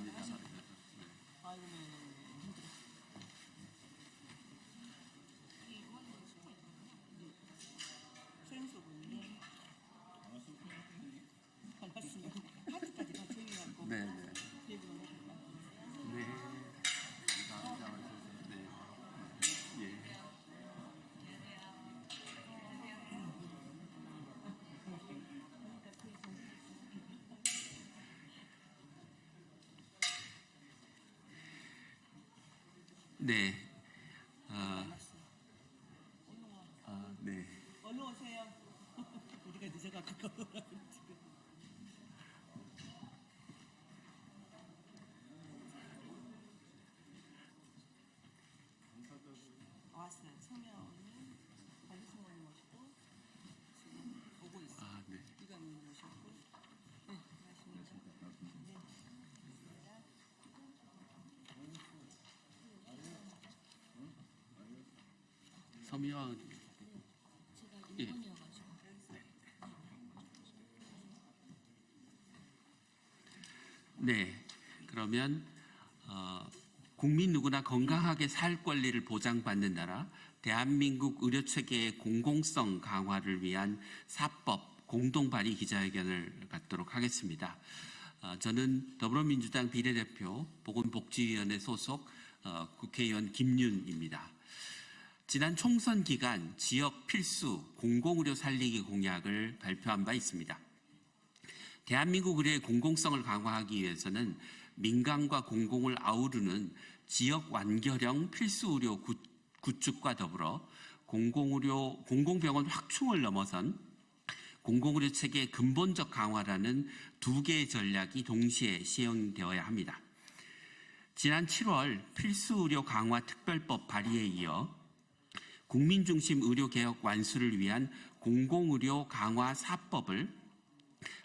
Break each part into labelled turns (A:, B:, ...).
A: 감사합니다.
B: 아이고, 네, 힘들어. 소영소군요. 반갑습니다. 하트까지 같이 해갖고.
A: 네, 네.
B: 대부분
A: 네. 감사합니다. 네. 예. 네. 네.
B: 얼른 오세요. 우리가 늦어갖고 지금. 왔어요. 성명은 관리승원님 모시고 지금 오고 있어요.
A: 네.
B: 이관님 모셨고. 네, 고맙습니다. 네.
A: 서미화
C: 제가
A: 예.
C: 1번이어가지고.
A: 네. 그러면 국민 누구나 건강하게 살 권리를 보장받는 나라, 대한민국 의료 체계의 공공성 강화를 위한 사법 공동 발의 기자회견을 갖도록 하겠습니다. 저는 더불어민주당 비례대표 보건복지위원회 소속 국회의원 김윤입니다. 지난 총선 기간 지역 필수 공공의료 살리기 공약을 발표한 바 있습니다. 대한민국 의료의 공공성을 강화하기 위해서는 민간과 공공을 아우르는 지역 완결형 필수 의료 구축과 더불어 공공병원 확충을 넘어선 공공의료 체계의 근본적 강화라는 두 개의 전략이 동시에 시행되어야 합니다. 지난 7월 필수의료 강화 특별법 발의에 이어 국민중심 의료개혁 완수를 위한 공공의료 강화 4법을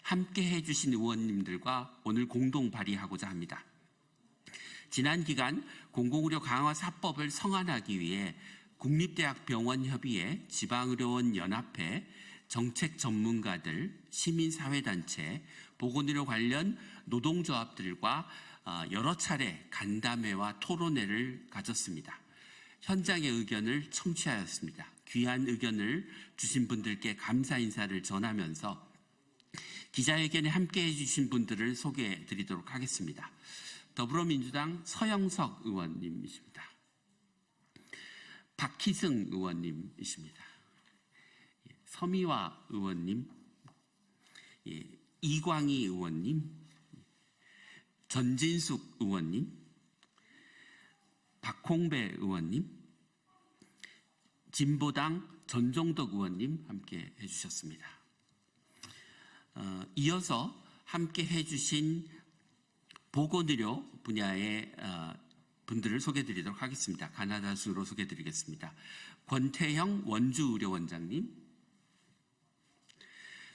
A: 함께 해주신 의원님들과 오늘 공동 발의하고자 합니다. 지난 기간 공공의료 강화 4법을 성안하기 위해 국립대학병원협의회, 지방의료원 연합회, 정책 전문가들, 시민사회단체, 보건의료 관련 노동조합들과 여러 차례 간담회와 토론회를 가졌습니다. 현장의 의견을 청취하였습니다. 귀한 의견을 주신 분들께 감사 인사를 전하면서 기자회견에 함께해 주신 분들을 소개해 드리도록 하겠습니다. 더불어민주당 서영석 의원님이십니다. 박희승 의원님이십니다. 서미화 의원님, 이광희 의원님, 전진숙 의원님, 박홍배 의원님, 진보당 전종덕 의원님 함께 해주셨습니다. 이어서 함께 해주신 보건의료 분야의 분들을 소개해드리도록 하겠습니다. 가나다 수로 소개해드리겠습니다. 권태형 원주의료원장님,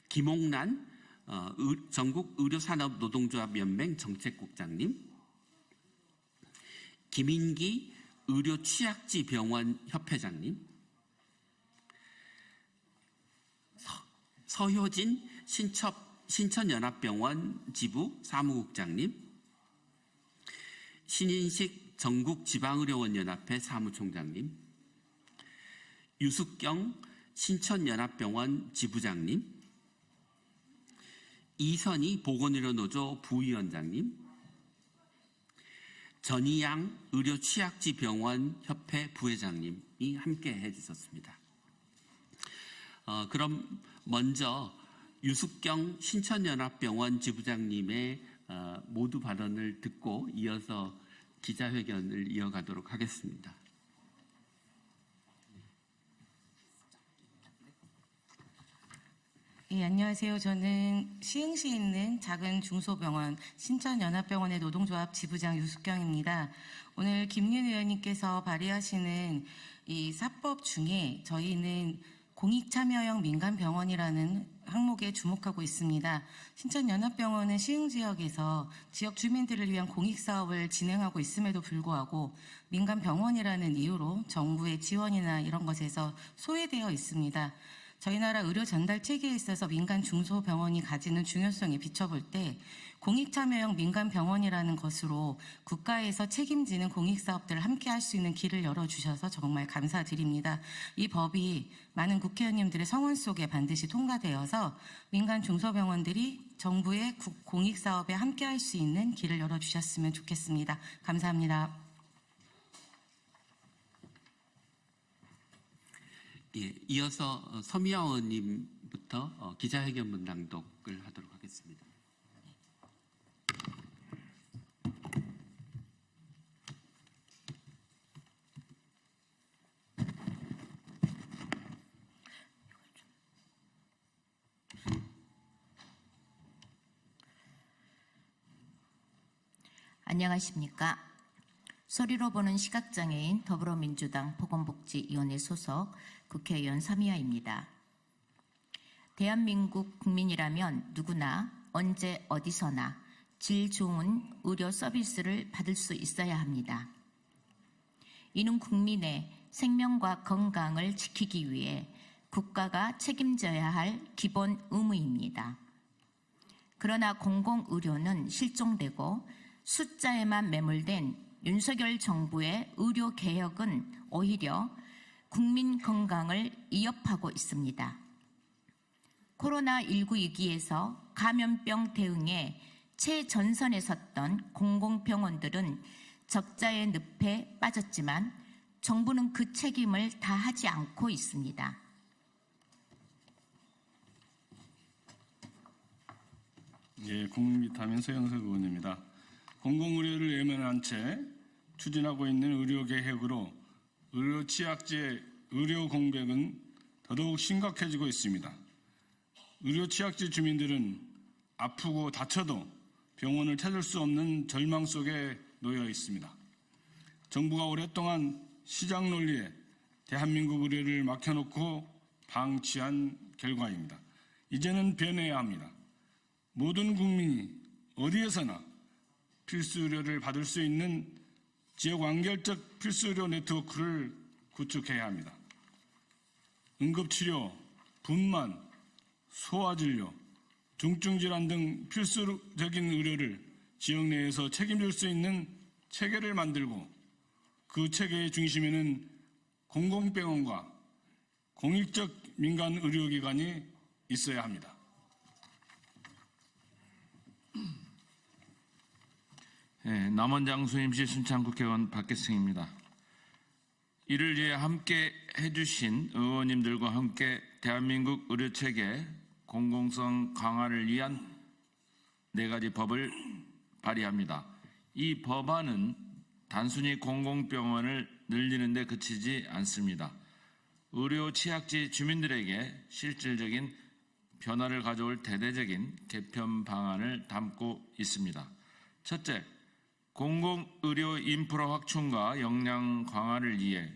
A: 김옥란 전국의료산업노동조합연맹 정책국장님, 김인기 의료취약지병원협회장님, 서효진 신천연합병원 지부 사무국장님, 신인식 전국지방의료원연합회 사무총장님, 유숙경 신천연합병원 지부장님, 이선희 보건의료노조 부위원장님, 전희양 의료취약지병원협회 부회장님이 함께 해주셨습니다. 그럼 먼저 유숙경 신천연합병원 지부장님의 모두 발언을 듣고 이어서 기자회견을 이어가도록 하겠습니다.
C: 예, 안녕하세요. 저는 시흥시에 있는 작은 중소병원 신천연합병원의 노동조합 지부장 유숙경입니다. 오늘 김윤 의원님께서 발의하시는 이 4법 중에 저희는 공익참여형 민간병원이라는 항목에 주목하고 있습니다. 신천연합병원은 시흥지역에서 지역 주민들을 위한 공익사업을 진행하고 있음에도 불구하고 민간병원이라는 이유로 정부의 지원이나 이런 것에서 소외되어 있습니다. 저희 나라 의료 전달 체계에 있어서 민간 중소병원이 가지는 중요성에 비춰볼 때 공익참여형 민간병원이라는 것으로 국가에서 책임지는 공익사업들을 함께 할 수 있는 길을 열어주셔서 정말 감사드립니다. 이 법이 많은 국회의원님들의 성원 속에 반드시 통과되어서 민간 중소병원들이 정부의 공익사업에 함께 할 수 있는 길을 열어주셨으면 좋겠습니다. 감사합니다.
A: 예, 이어서 서미화 의원님부터 기자회견문 낭독을 하도록 하겠습니다.
D: 안녕하십니까. 소리로 보는 시각장애인 더불어민주당 보건복지위원회 소속 국회의원 서미화입니다. 대한민국 국민이라면 누구나 언제 어디서나 질 좋은 의료 서비스를 받을 수 있어야 합니다. 이는 국민의 생명과 건강을 지키기 위해 국가가 책임져야 할 기본 의무입니다. 그러나 공공의료는 실종되고 숫자에만 매몰된 윤석열 정부의 의료 개혁은 오히려 국민 건강을 위협하고 있습니다. 코로나19 위기에서 감염병 대응에 최전선에 섰던 공공병원들은 적자의 늪에 빠졌지만 정부는 그 책임을 다하지 않고 있습니다.
E: 예, 국민비타민 서영석 의원입니다. 공공의료를 외면한 채 추진하고 있는 의료개혁으로 의료 취약지의 의료 공백은 더더욱 심각해지고 있습니다. 의료 취약지 주민들은 아프고 다쳐도 병원을 찾을 수 없는 절망 속에 놓여 있습니다. 정부가 오랫동안 시장 논리에 대한민국 의료를 막혀놓고 방치한 결과입니다. 이제는 변해야 합니다. 모든 국민이 어디에서나 필수 의료를 받을 수 있는 지역 완결적 필수 의료 네트워크를 구축해야 합니다. 응급치료, 분만, 소아진료, 중증질환 등 필수적인 의료를 지역 내에서 책임질 수 있는 체계를 만들고 그 체계의 중심에는 공공병원과 공익적 민간 의료기관이 있어야 합니다.
F: 네, 남원장 수임시 순창국회의원 박계승입니다. 이를 위해 함께 해주신 의원님들과 함께 대한민국 의료체계 공공성 강화를 위한 4가지 법을 발의합니다. 이 법안은 단순히 공공병원을 늘리는 데 그치지 않습니다. 의료 취약지 주민들에게 실질적인 변화를 가져올 대대적인 개편 방안을 담고 있습니다. 첫째, 공공의료 인프라 확충과 역량 강화를 위해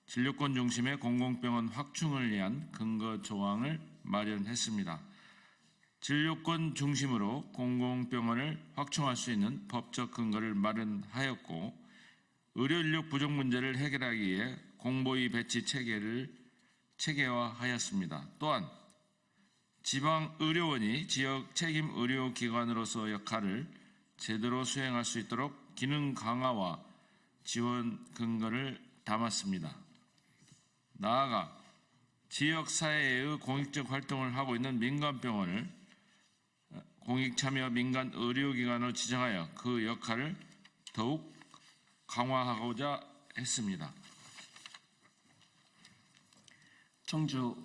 F: 진료권 중심의 공공병원 확충을 위한 근거 조항을 마련했습니다. 진료권 중심으로 공공병원을 확충할 수 있는 법적 근거를 마련하였고, 의료 인력 부족 문제를 해결하기 위해 공보위 배치 체계를 체계화하였습니다. 또한 지방의료원이 지역 책임 의료기관으로서 역할을 제대로 수행할 수 있도록 기능 강화와 지원 근거를 담았습니다. 나아가 지역사회의 공익적 활동을 하고 있는 민간병원을 공익참여 민간 의료기관으로 지정하여 그 역할을 더욱 강화하고자 했습니다.
G: 청주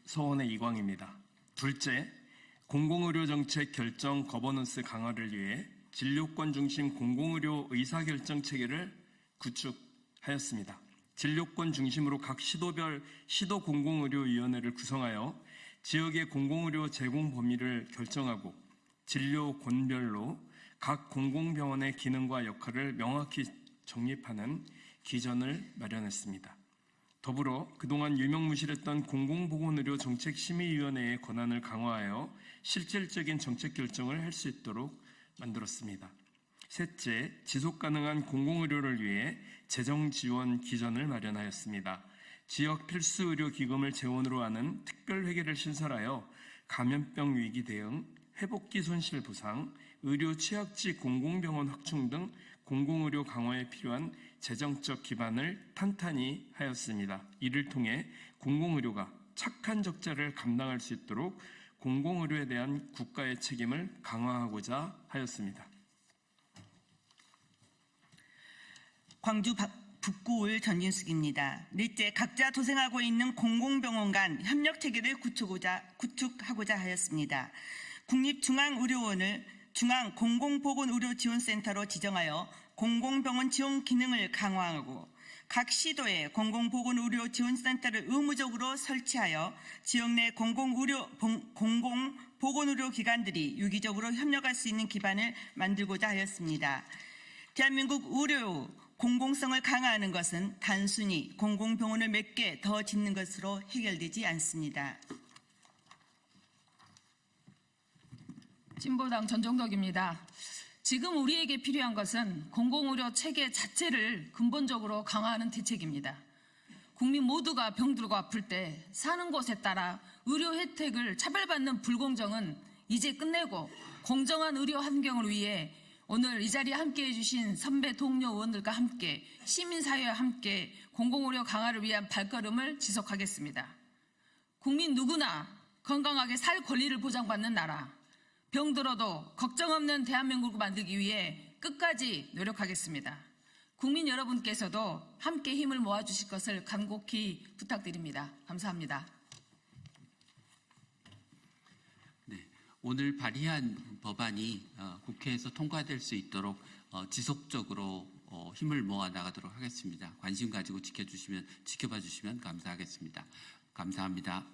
G: 서원의 이광입니다. 둘째, 공공의료정책 결정 거버넌스 강화를 위해 진료권 중심 공공의료 의사결정 체계를 구축하였습니다. 진료권 중심으로 각 시도별 시도공공의료위원회를 구성하여 지역의 공공의료 제공 범위를 결정하고 진료권별로 각 공공병원의 기능과 역할을 명확히 정립하는 기전을 마련했습니다. 더불어 그동안 유명무실했던 공공보건의료정책심의위원회의 권한을 강화하여 실질적인 정책 결정을 할 수 있도록 만들었습니다. 셋째, 지속가능한 공공의료를 위해 재정지원 기전을 마련하였습니다. 지역 필수 의료 기금을 재원으로 하는 특별 회계를 신설하여 감염병 위기 대응, 회복기 손실 보상, 의료 취약지 공공병원 확충 등 공공의료 강화에 필요한 재정적 기반을 탄탄히 하였습니다. 이를 통해 공공의료가 착한 적자를 감당할 수 있도록 공공의료에 대한 국가의 책임을 강화하고자 하였습니다.
B: 광주 북구울 전진숙입니다. 넷째, 각자 도생하고 있는 공공병원 간 협력 체계를 구축하고자 하였습니다. 국립중앙의료원을 중앙공공보건의료지원센터로 지정하여 공공병원 지원 기능을 강화하고 각 시도에 공공보건의료지원센터를 의무적으로 설치하여 지역 내 공공보건의료기관들이 유기적으로 협력할 수 있는 기반을 만들고자 하였습니다. 대한민국 의료 공공성을 강화하는 것은 단순히 공공병원을 몇 개 더 짓는 것으로 해결되지 않습니다.
H: 진보당 전종덕입니다. 지금 우리에게 필요한 것은 공공의료 체계 자체를 근본적으로 강화하는 대책입니다. 국민 모두가 병들고 아플 때 사는 곳에 따라 의료 혜택을 차별받는 불공정은 이제 끝내고 공정한 의료 환경을 위해 오늘 이 자리에 함께해 주신 선배 동료 의원들과 함께 시민사회와 함께 공공의료 강화를 위한 발걸음을 지속하겠습니다. 국민 누구나 건강하게 살 권리를 보장받는 나라, 병들어도 걱정 없는 대한민국을 만들기 위해 끝까지 노력하겠습니다. 국민 여러분께서도 함께 힘을 모아주실 것을 간곡히 부탁드립니다. 감사합니다.
A: 오늘 발의한 법안이 국회에서 통과될 수 있도록 지속적으로 힘을 모아 나가도록 하겠습니다. 관심 가지고 지켜봐 주시면 감사하겠습니다. 감사합니다.